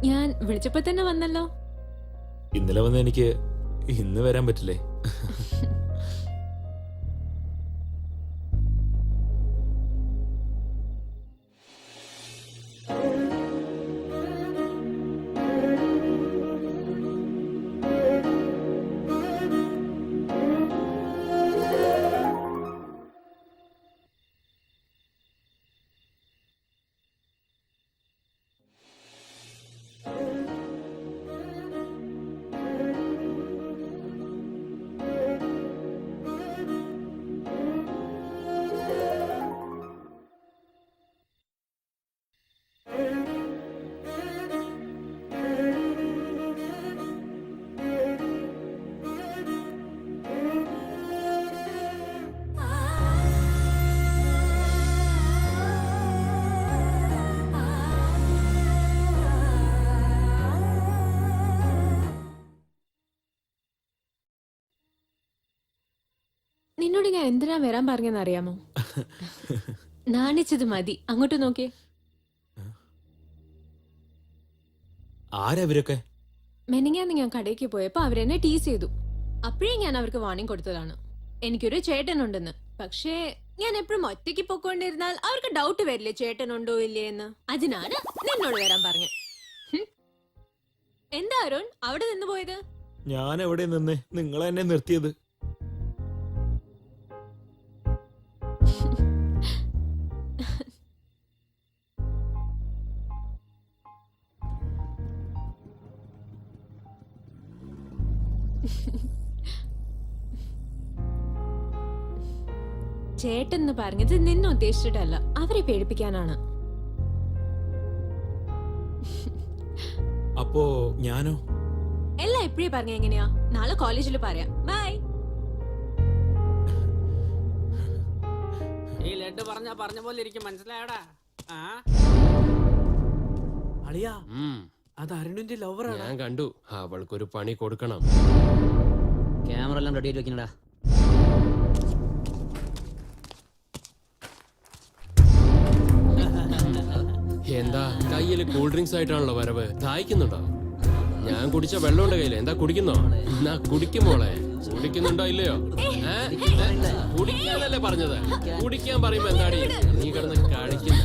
ഞാൻ വിളിച്ചപ്പോ തന്നെ വന്നല്ലോ. ഇന്നലെ വന്ന് എനിക്ക് ഇന്ന് വരാൻ പറ്റില്ലേ? നിന്നോട് ഞാൻ എന്തിനാ വരാൻ പറഞ്ഞെന്ന് അറിയാമോ? നാണിച്ചത് മതി. അങ്ങോട്ട് നോക്കിയേ. ആരവരൊക്കെ? മെനിങ്ങാന്ന് ഞാൻ കടയ്ക്ക് പോയപ്പോ അവരെന്നെ ടീസ് ചെയ്തു. അപ്പോഴേ ഞാൻ അവർക്ക് വാണിംഗ് കൊടുത്തതാണ്. എനിക്കൊരു ചേട്ടനുണ്ടെന്ന്. പക്ഷേ ഞാൻ എപ്പോഴും ഒറ്റയ്ക്ക് പൊക്കോണ്ടിരുന്നാൽ അവർക്ക് ഡൗട്ട് വരില്ലേ ചേട്ടനുണ്ടോ ഇല്ലേ എന്ന്. അതിനാണ് നിന്നോട് വരാൻ പറഞ്ഞത്. എന്താ അരുൺ അവിടെ നിന്ന് പോയത്? ഞാൻ എവിടെ നിന്ന് നിങ്ങളെ എന്നെ നിർത്തിയത്? ചേട്ടെന്ന് പറഞ്ഞത് നിന്നെ ഉദ്ദേശിച്ചിട്ടല്ല, അവരെ പേടിപ്പിക്കാനാണ്. അപ്പോ ഞാനോ? എല്ലാം എപ്പോഴേ പറഞ്ഞ എങ്ങനെയാ? നാളെ കോളേജിൽ പറയാം. ബൈ. ഈ ലഡ്ഡു പറഞ്ഞ പോലെ ഇരിക്കും, മനസ്സിലായടാ? അളിയാ, അത് അരുണിന്റെ ലവറാണ്. ഞാൻ കണ്ടു. അവൾക്കൊരു പണി കൊടുക്കണം. ക്യാമറ എല്ലാം റെഡി ആയിട്ട് വെക്കണടാ. എന്താ കയ്യില് കൂൾ ഡ്രിങ്ക്സ് ആയിട്ടാണല്ലോ വരവ്? ദാഹിക്കുന്നുണ്ടോ? ഞാൻ കുടിച്ച വെള്ളമുണ്ട് കയ്യില്. എന്താ കുടിക്കുന്നോ? എന്നാ കുടിക്കുമോളെ. കുടിക്കുന്നുണ്ടോ ഇല്ലയോ? കുടിക്കാനല്ലേ പറഞ്ഞത്? കുടിക്കാൻ പറയുമ്പോ എന്താടി നീ കിടന്ന് കഴിക്കുന്ന?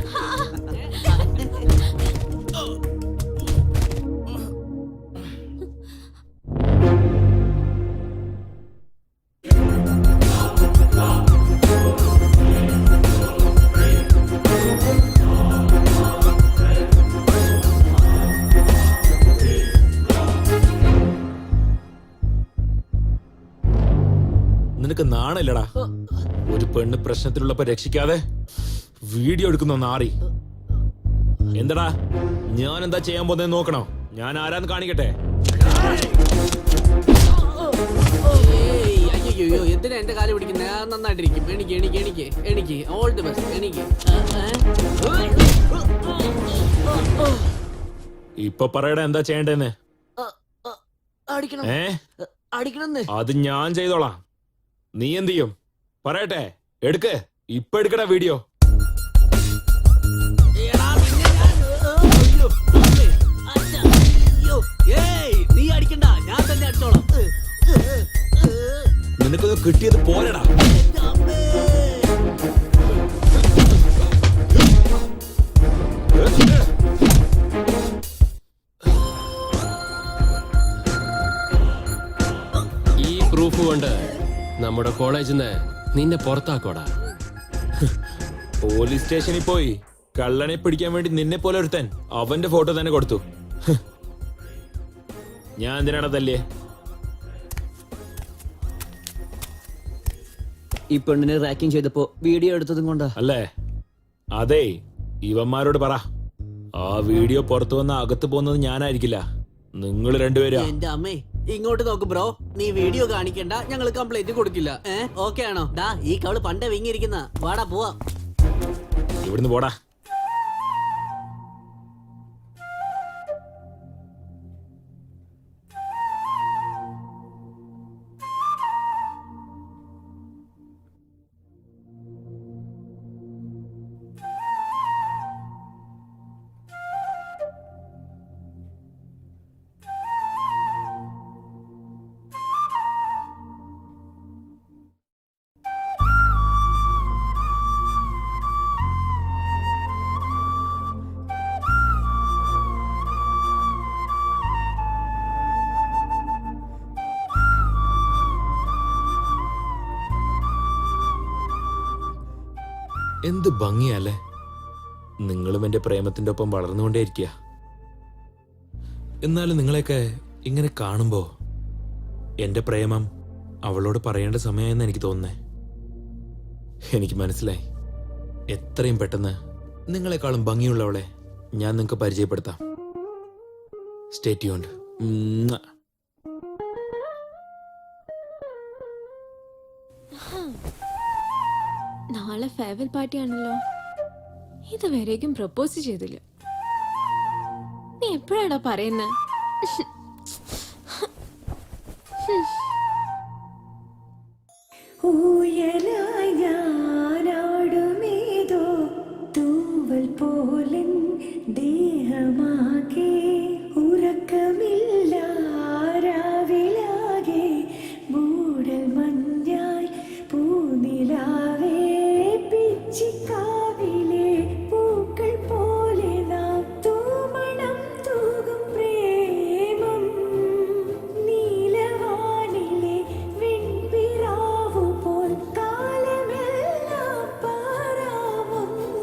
നിനക്ക് നാണല്ലടാ? ഒരു പെണ്ണ് പ്രശ്നത്തിലുള്ളപ്പോ രക്ഷിക്കാതെ വീഡിയോ എടുക്കുന്ന നാറി. എന്താടാ ഞാൻ എന്താ ചെയ്യാൻ പോകുന്നത് നോക്കണോ? ഞാൻ ആരാന്ന് കാണിക്കട്ടെ. അയ്യോ, എന്തിനാ എന്റെ കാല് പിടിക്കുന്നത്? നന്നായിട്ടിരിക്കും. എനിക്ക് ഓൾ ദി ബെസ്റ്റ്. എനിക്ക് ഇപ്പൊ പറയടാ എന്താ ചെയ്യണ്ടേന്ന്? അടിക്കണം. അത് ഞാൻ ചെയ്തോളാം. നീ എന്ത് ചെയ്യും പറയട്ടെ? എടുക്ക്, ഇപ്പൊ എടുക്കടാ വീഡിയോ. നീ അടിക്കണ്ട, ഞാൻ തന്നെ അടിച്ചോളാം. നിനക്കൊന്ന് കിട്ടിയത് പോലെടാ. ഈ പ്രൂഫ് കൊണ്ട് നമ്മുടെ കോളേജിൽ നിന്ന് നിന്നെ പുറത്താക്കോടാ. പോലീസ് സ്റ്റേഷനിൽ പോയി കള്ളനെ പിടിക്കാൻ വേണ്ടി നിന്നെ പോലെ ഒരുത്തൻ അവന്റെ ഫോട്ടോ തന്നെ കൊടുത്തു. ഞാൻ എന്തിനാണ് തല്ലേ? ഈ പെണ്ണിനെ റാക്കിംഗ് ചെയ്തപ്പോ വീഡിയോ എടുത്തതും കൊണ്ടാ അല്ലേ? അതെ, ഇവന്മാരോട് പറ ആ വീഡിയോ പുറത്തു വന്ന അകത്ത് പോകുന്നത് ഞാനായിരിക്കില്ല, നിങ്ങൾ രണ്ടുപേരാ. എന്റെ അമ്മേ, ഇങ്ങോട്ട് നോക്ക് ബ്രോ. നീ വീഡിയോ കാണിക്കണ്ട, ഞങ്ങൾ കംപ്ലൈന്റ് കൊടുക്കില്ല. ഓക്കെ ആണോ? ഡാ, ഈ കവള് പണ്ടേ വിങ്ങിയിരിക്കുന്ന. വാടാ പോവാ. ഇവിടുന്ന് പോടാ. എന്ത് ഭംഗിയല്ലേ. നിങ്ങളും എന്റെ പ്രേമത്തിന്റെ ഒപ്പം വളർന്നുകൊണ്ടേയിരിക്കുക. എന്നാലും നിങ്ങളെയൊക്കെ ഇങ്ങനെ കാണുമ്പോ എന്റെ പ്രേമം അവളോട് പറയേണ്ട സമയമെന്ന് എനിക്ക് തോന്നുന്നേ. എനിക്ക് മനസ്സിലായി, എത്രയും പെട്ടെന്ന് നിങ്ങളെക്കാളും ഭംഗിയുള്ളവളെ ഞാൻ നിങ്ങൾക്ക് പരിചയപ്പെടുത്താം. Stay tuned. നാളെ ഫെയർവെൽ പാർട്ടി ആണല്ലോ. ഇതുവരേക്കും പ്രപ്പോസ് ചെയ്തില്ല. നീ എപ്പോഴാടാ പറയുന്നത്? ൂയലായാടുമേതോ തൂവൽ പോലൻ ദേഹമാകെ ഉറക്കമില്ല രാവിലാകെ മൂടൽ മഞ്ഞായി പൂനിലാവേ പിച്ചിക്കാവിലെ പൂക്കൾ പോലെ നാം തൂമണം തൂകും പ്രേമം നീലവാനിലെ വെൺപിറാവു പോൽ കാലമെല്ലാം പാരാമൊന്നായി.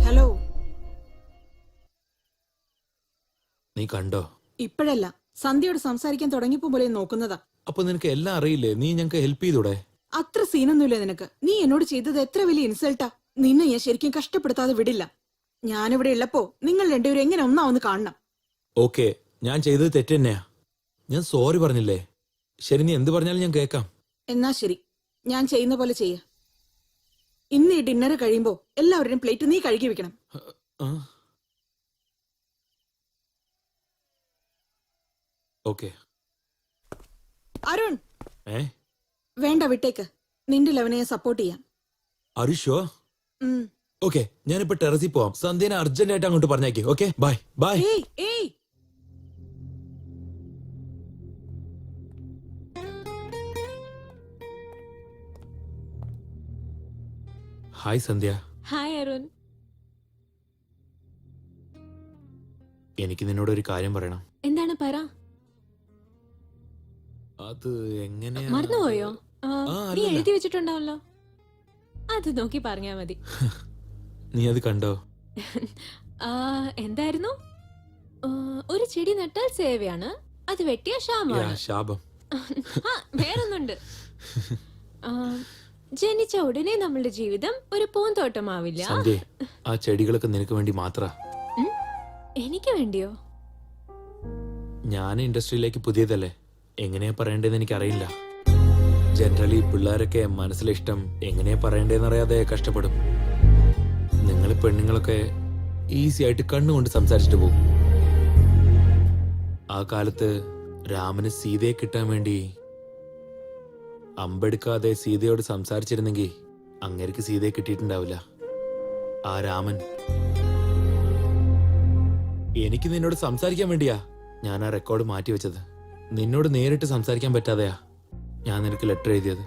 ഹലോ. നീ കണ്ടോ? ഇപ്പോഴല്ല, സന്ധ്യയോട് സംസാരിക്കാൻ തുടങ്ങിയപ്പോ പോലെ നോക്കുന്നതാ. അപ്പൊ നിനക്ക് എല്ലാം അറിയില്ലേ? നീ ഞങ്ങൾക്ക് ഹെൽപ്പ് ചെയ്തൂടെ? അത്ര സീനൊന്നുമില്ല നിനക്ക്. നീ എന്നോട് ചെയ്തത് എത്ര വലിയ ഇൻസൾട്ടാ. നിന്നെ ഞാൻ ശരിക്കും കഷ്ടപ്പെടുത്താതെ വിടില്ല. ഞാനിവിടെ ഉള്ളപ്പോ നിങ്ങൾ രണ്ടുപേരും എങ്ങനെ ഒന്നാവെന്ന് കാണണം. ഓക്കെ, ഞാൻ ചെയ്തത് തെറ്റ് തന്നെയാ. ഞാൻ സോറി പറഞ്ഞില്ലേ? ശരി, നീ എന്ത് പറഞ്ഞാലും ഞാൻ കേൾക്കാം. എന്നാ ശരി, ഞാൻ ചെയ്യുന്ന പോലെ ചെയ്യ. ഇന്ന് ഈ ഡിന്നർ കഴിയുമ്പോ എല്ലാവരുടെയും പ്ലേറ്റ് നീ കഴുകി വെക്കണം. ഓക്കെ. അരുൺ, ഏ വേണ്ട വിട്ടേക്ക്. നിന്റെ ലെവനെ സപ്പോർട്ട് ചെയ്യാം. അരുഷോ? ഉം. ഓക്കെ, ഞാനിപ്പോ ടെറസിൽ പോവാം. സന്ധ്യനെ അർജന്റ് ആയിട്ട് അങ്ങോട്ട് പറഞ്ഞേക്ക്. Okay, bye bye. ഏയ് ഏയ്, ഹായ് സന്ധ്യ. ഹായ് അരുൺ. എനിക്ക് നിന്നോട് ഒരു കാര്യം പറയണം. എന്താണ് പറ? അത് എങ്ങനെയാ? മറന്നുപോയോ? ആ, നീ അല്ലല്ല. എഴുതി വെച്ചിട്ടുണ്ടാവല്ലോ, അത് നോക്കി പറഞ്ഞാ മതി. നീ അത് കണ്ടോ? ആ, എന്തായിരുന്നു? ഒരു ചെടി നട്ടാൽ സേവയാണ്, അത് വെട്ടിയ യാ, ക്ഷാമമാണ്. ശാപം. ആ, വേറൊന്നുണ്ട്. ആ, ജനിച്ച ഉടനെ നമ്മളുടെ ജീവിതം ഒരു പൂന്തോട്ടമാവില്ല. സന്ധ്യ, ആ ചെടികളൊക്കെ നിനക്ക് വേണ്ടി മാത്ര. ഉം? എനിക്ക് വേണ്ടിയോ? ഞാൻ ഇൻഡസ്ട്രിയിലേക്ക് പുതിയതല്ലേ, എങ്ങനെയാ പറയണ്ടേന്ന് എനിക്കറിയില്ല. ജനറലി പിള്ളേരൊക്കെ മനസ്സിലെ ഇഷ്ടം എങ്ങനെയാ പറയണ്ടേന്ന് അറിയാതെ കഷ്ടപ്പെടും. നിങ്ങൾ പെണ്ണുങ്ങളൊക്കെ ഈസി ആയിട്ട് കണ്ണുകൊണ്ട് സംസാരിച്ചിട്ട് പോകും. ആ കാലത്ത് രാമന് സീതയെ കിട്ടാൻ വേണ്ടി അമ്പെടുക്കാതെ സീതയോട് സംസാരിച്ചിരുന്നെങ്കിൽ അങ്ങേർക്ക് സീതയെ കിട്ടിയിട്ടുണ്ടാവില്ല. ആ രാമൻ എനിക്ക് നിന്നോട് സംസാരിക്കാൻ വേണ്ടിയാ ഞാൻ ആ റെക്കോർഡ് മാറ്റി വെച്ചത്. നിന്നോട് നേരിട്ട് സംസാരിക്കാൻ പറ്റാതെയാ ഞാൻ നിനക്ക് ലെറ്റർ എഴുതിയത്.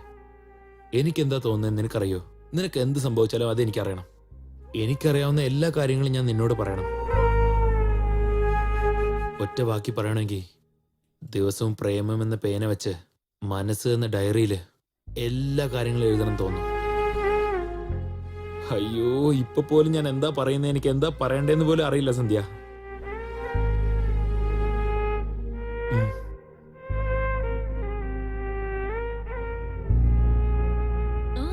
എനിക്കെന്താ തോന്നുന്നത് നിനക്കറിയോ? നിനക്ക് എന്ത് സംഭവിച്ചാലും അത് എനിക്കറിയണം. എനിക്കറിയാവുന്ന എല്ലാ കാര്യങ്ങളും ഞാൻ നിന്നോട് പറയണം. ഒറ്റ വാക്കി പറയണമെങ്കിൽ ദിവസവും പ്രേമം എന്ന പേന വെച്ച് മനസ്സ് എന്ന ഡയറിയിൽ എല്ലാ കാര്യങ്ങളും എഴുതണം തോന്നും. അയ്യോ, ഇപ്പൊ പോലും ഞാൻ എന്താ പറയുന്നത്, എനിക്ക് എന്താ പറയണ്ടേന്ന് പോലും അറിയില്ല സന്ധ്യ. ആ,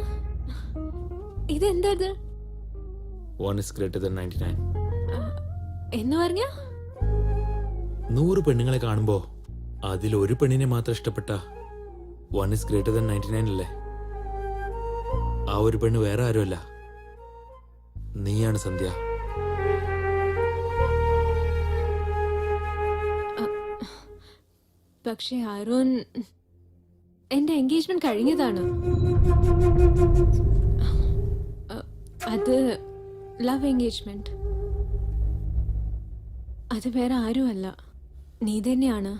ഇതെന്താ ഇത്? 1 is greater than 99. എന്ന് പറഞ്ഞ 100 പെണ്ണുങ്ങളെ കാണുമ്പോ അതിൽ ഒരു പെണ്ണിനെ മാത്രം ഇഷ്ടപ്പെട്ട 1 is greater than 99 അല്ലേ? ആ ഒരു പെണ്ണ് വേറെ ആരുമല്ല, നീയാണ് സന്ധ്യ. പക്ഷെ അരുൺ, എന്റെ എൻഗേജ്മെന്റ് കഴിഞ്ഞതാണ്. അത് ലവ് എൻഗേജ്മെന്റ്. അത് വേറെ ആരുമല്ല, നീ തന്നെയാണ്.